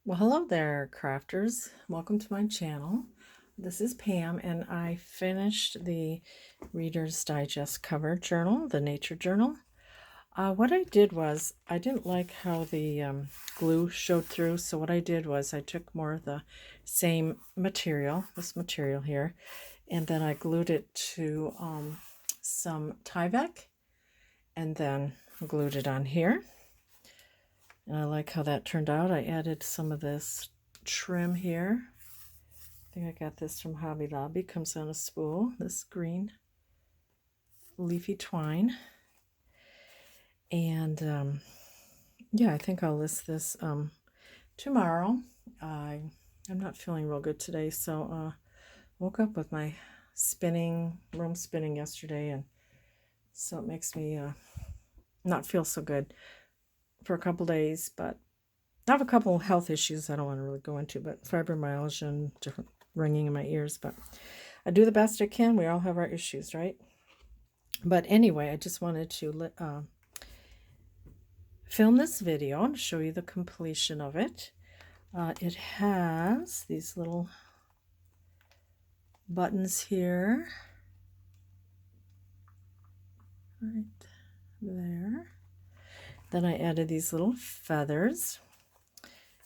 Well, hello there, crafters. Welcome to my channel. This is Pam, and I finished the Reader's Digest cover journal, the Nature Journal. What I did was, I didn't like how the glue showed through, so what I did was I took more of the same material, this material here, and then I glued it to some Tyvek, and then glued it on here. And I like how that turned out. I added some of this trim here. I think I got this from Hobby Lobby. Comes on a spool, this green leafy twine. And yeah, I think I'll list this tomorrow. I'm not feeling real good today, so woke up with my room spinning yesterday, and so it makes me not feel so good for a couple days, but I have a couple health issues I don't want to really go into, but fibromyalgia and different ringing in my ears, but I do the best I can. We all have our issues, right? But anyway, I just wanted to film this video and show you the completion of it. It has these little buttons here, right there. Then I added these little feathers,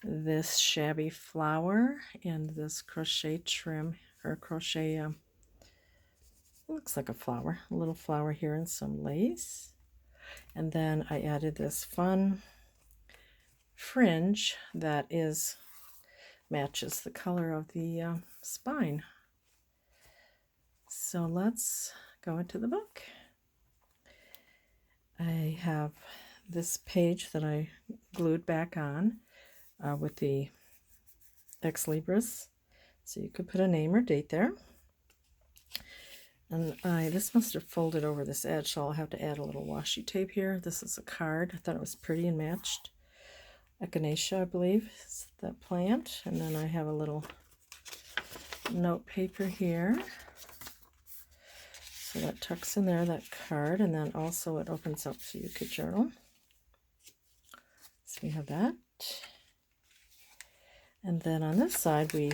this shabby flower, and this crochet trim, or crochet, looks like a flower, a little flower here and some lace. And then I added this fun fringe that matches the color of the spine. So let's go into the book. I have this page that I glued back on with the Ex Libris, so you could put a name or date there. And this must have folded over this edge, so I'll have to add a little washi tape here. This is a card. I thought it was pretty and matched. Echinacea, I believe, is that plant. And then I have a little note paper here. So that tucks in there, that card, and then also it opens up so you could journal. So we have that. And then on this side, we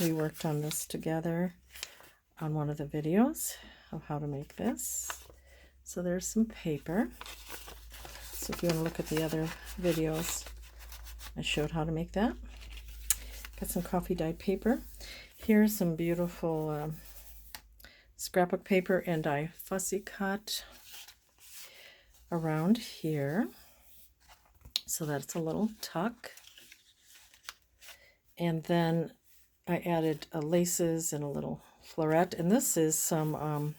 worked on this together on one of the videos of how to make this. So there's some paper. So if you want to look at the other videos, I showed how to make that. Got some coffee dyed paper. Here's some beautiful scrapbook paper, and I fussy cut around here so that it's a little tuck. And then I added laces and a little floret, and this is some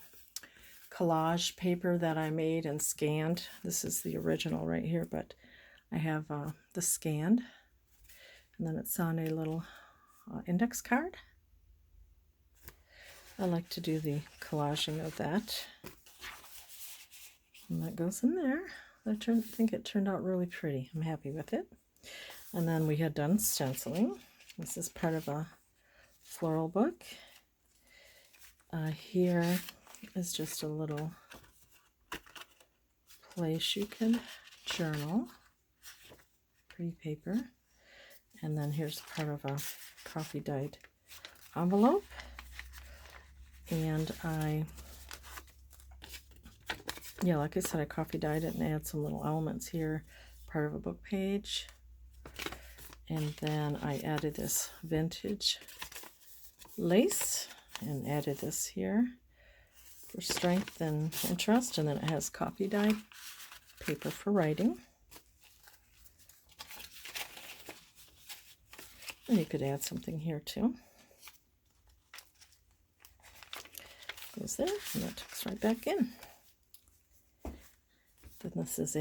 collage paper that I made and scanned. This is the original right here, but I have the scanned, and then it's on a little index card. I like to do the collaging of that, and that goes in there. I think it turned out really pretty. I'm happy with it. And then we had done stenciling. This is part of a floral book. Here is just a little place you can journal. Pretty paper. And then here's part of a coffee dyed envelope. And like I said, I coffee dyed it and add some little elements here, part of a book page. And then I added this vintage lace and added this here for strength and interest. And then it has coffee dyed paper for writing. And you could add something here too. Goes there, and that tucks right back in. Then this is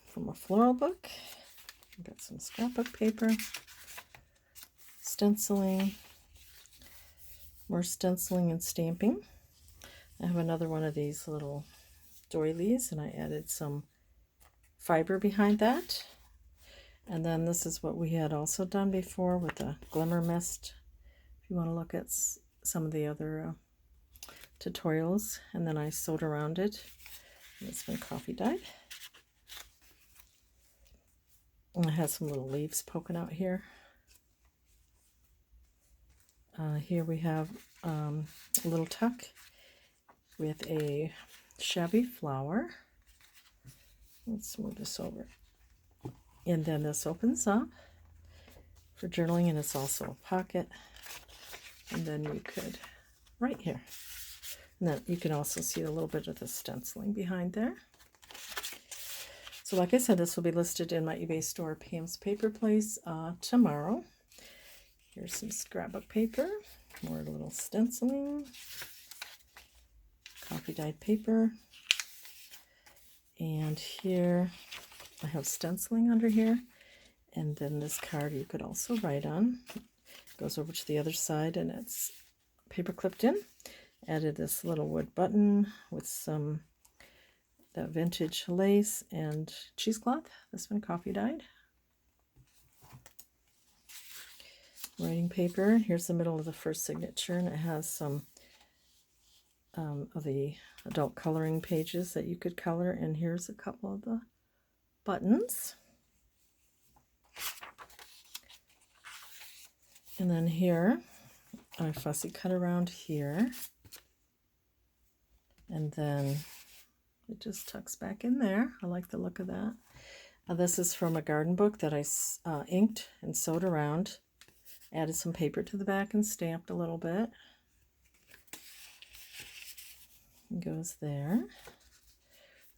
from a floral book. I've got some scrapbook paper, stenciling, more stenciling and stamping. I have another one of these little doilies, and I added some fiber behind that. And then this is what we had also done before with the glimmer mist, if you want to look at some of the other tutorials. And then I sewed around it, and it's been coffee dyed. And it has some little leaves poking out here. Here we have a little tuck with a shabby flower. Let's move this over. And then this opens up for journaling, and it's also a pocket. And then you could, right here. And then you can also see a little bit of the stenciling behind there. So like I said, this will be listed in my eBay store, Pam's Paper Place, tomorrow. Here's some scrapbook paper, more little stenciling, coffee dyed paper. And here I have stenciling under here. And then this card you could also write on. It goes over to the other side and it's paper clipped in. Added this little wood button with some that vintage lace and cheesecloth. This one coffee dyed. Writing paper. Here's the middle of the first signature, and it has some of the adult coloring pages that you could color. And here's a couple of the buttons. And then here, I fussy cut around here. And then it just tucks back in there. I like the look of that. This is from a garden book that I inked and sewed around. Added some paper to the back and stamped a little bit. It goes there.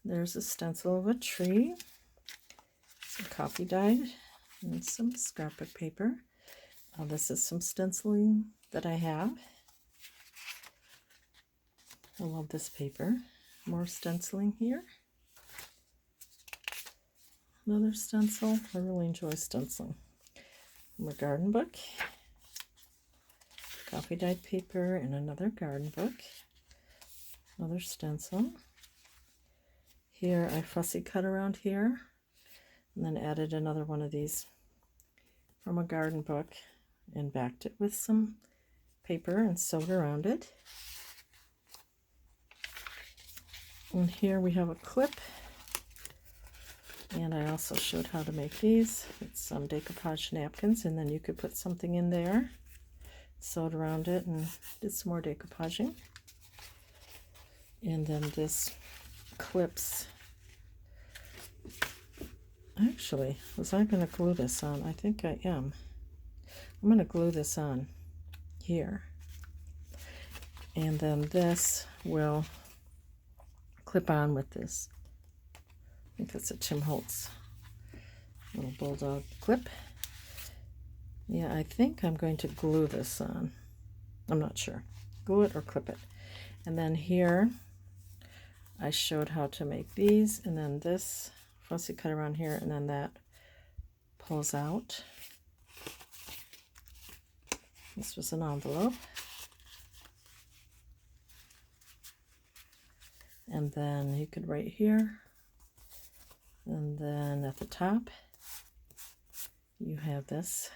There's a stencil of a tree. Some coffee dyed and some scrapbook paper. This is some stenciling that I have. I love this paper. More stenciling here. Another stencil. I really enjoy stenciling. From a garden book. Coffee dyed paper and another garden book. Another stencil. Here I fussy cut around here. And then added another one of these from a garden book and backed it with some paper and sewed around it. And here we have a clip. And I also showed how to make these. It's some decoupage napkins, and then you could put something in there. Sewed around it and did some more decoupaging. And then this clips. Actually, was I going to glue this on? I think I am. I'm going to glue this on here. And then this will clip on with this. I think that's a Tim Holtz little bulldog clip. Yeah, I think I'm going to glue this on. I'm not sure. Glue it or clip it. And then here, I showed how to make these. And then this fussy cut around here, and then that pulls out. This was an envelope. And then you could write here. And then at the top, you have this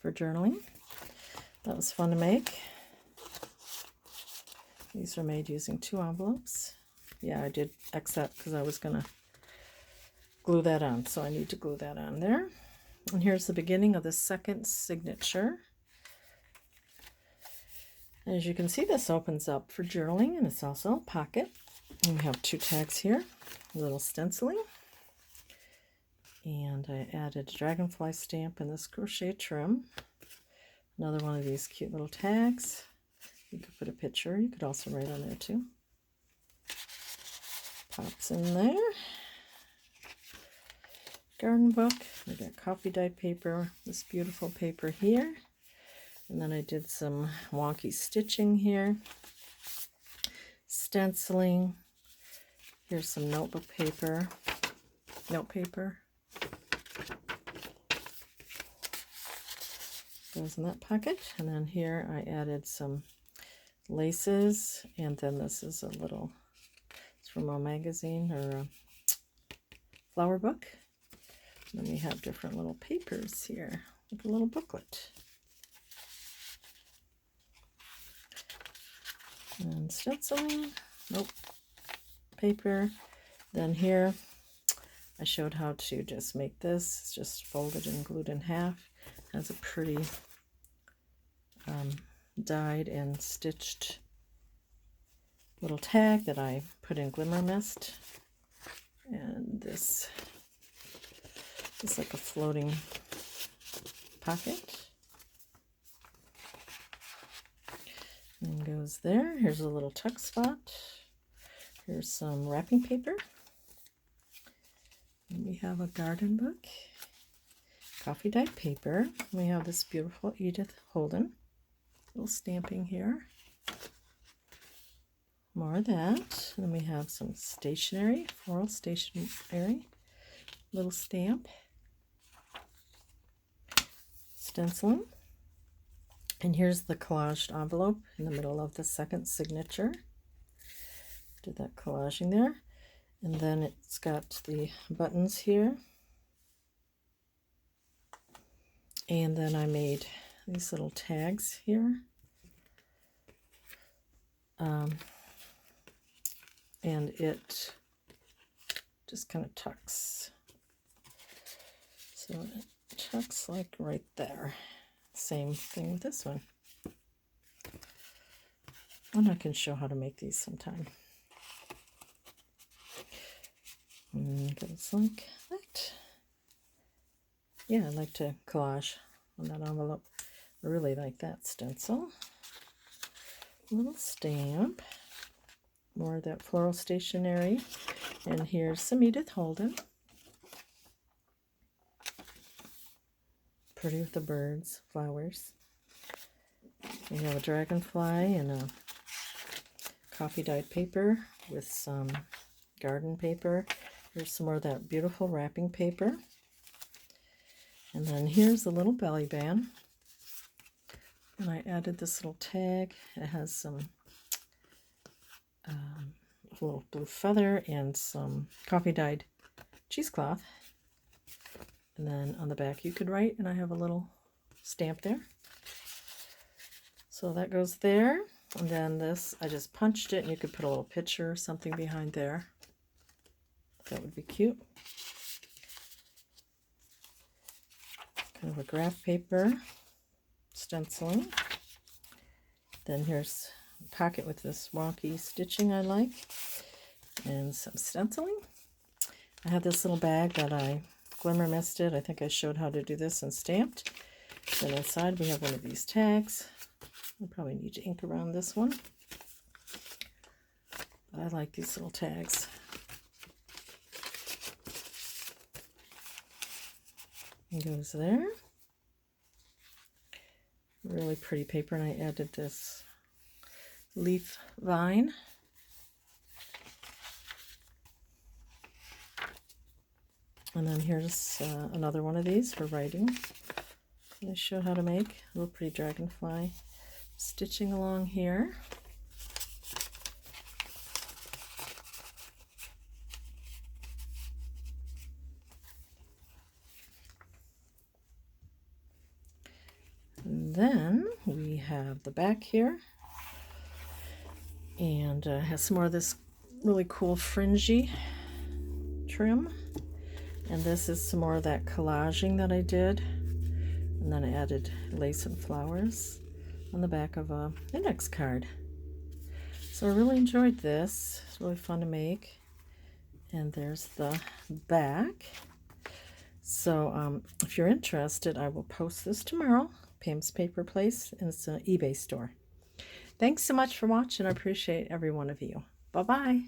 for journaling. That was fun to make. These are made using 2 envelopes. Yeah, I did X that because I was going to glue that on, so I need to glue that on there. And here's the beginning of the second signature. As you can see, this opens up for journaling, and it's also a pocket. And we have 2 tags here, a little stenciling. And I added a dragonfly stamp and this crochet trim. Another one of these cute little tags. You could put a picture. You could also write on there too. Pops in there. Garden book. We got coffee dyed paper. This beautiful paper here. And then I did some wonky stitching here. Stenciling. Here's some notebook paper. Note paper. Goes in that pocket. And then here I added some laces, and then this is a little, it's from a magazine or a flower book. And then we have different little papers here, like a little booklet. And stenciling, nope, paper. Then here I showed how to just make this. It's just folded and glued in half. Has a pretty dyed and stitched little tag that I put in Glimmer Mist. And this is like a floating pocket. And goes there. Here's a little tuck spot. Here's some wrapping paper. And we have a garden book. Coffee dyed paper. We have this beautiful Edith Holden. Little stamping here. More of that. And then we have some stationery, floral stationery. Little stamp. Stenciling. And here's the collaged envelope in the middle of the second signature. Did that collaging there. And then it's got the buttons here. And then I made these little tags here. And it just kind of tucks. So it tucks like right there. Same thing with this one. And I can show how to make these sometime. And it goes like that. Yeah, I like to collage on that envelope. I really like that stencil. Little stamp. More of that floral stationery. And here's some Edith Holden. Pretty with the birds, flowers. We have a dragonfly and a coffee dyed paper with some garden paper. Here's some more of that beautiful wrapping paper. And then here's a little belly band. And I added this little tag. It has some little blue feather and some coffee dyed cheesecloth. And then on the back you could write, and I have a little stamp there. So that goes there. And then this, I just punched it, and you could put a little picture or something behind there. That would be cute. Kind of a graph paper stenciling. Then here's a pocket with this wonky stitching I like. And some stenciling. I have this little bag that I Glimmer Misted. I think I showed how to do this and stamped. Then inside we have one of these tags. I probably need to ink around this one. But I like these little tags. It goes there. Really pretty paper, and I added this leaf vine. And then here's another one of these for writing. I showed how to make a little pretty dragonfly. Stitching along here. And then we have the back here. And has some more of this really cool fringy trim. And this is some more of that collaging that I did. And then I added lace and flowers on the back of a index card. So I really enjoyed this. It's really fun to make. And there's the back. So if you're interested, I will post this tomorrow. Pam's Paper Place, and it's an eBay store. Thanks so much for watching. I appreciate every one of you. Bye-bye.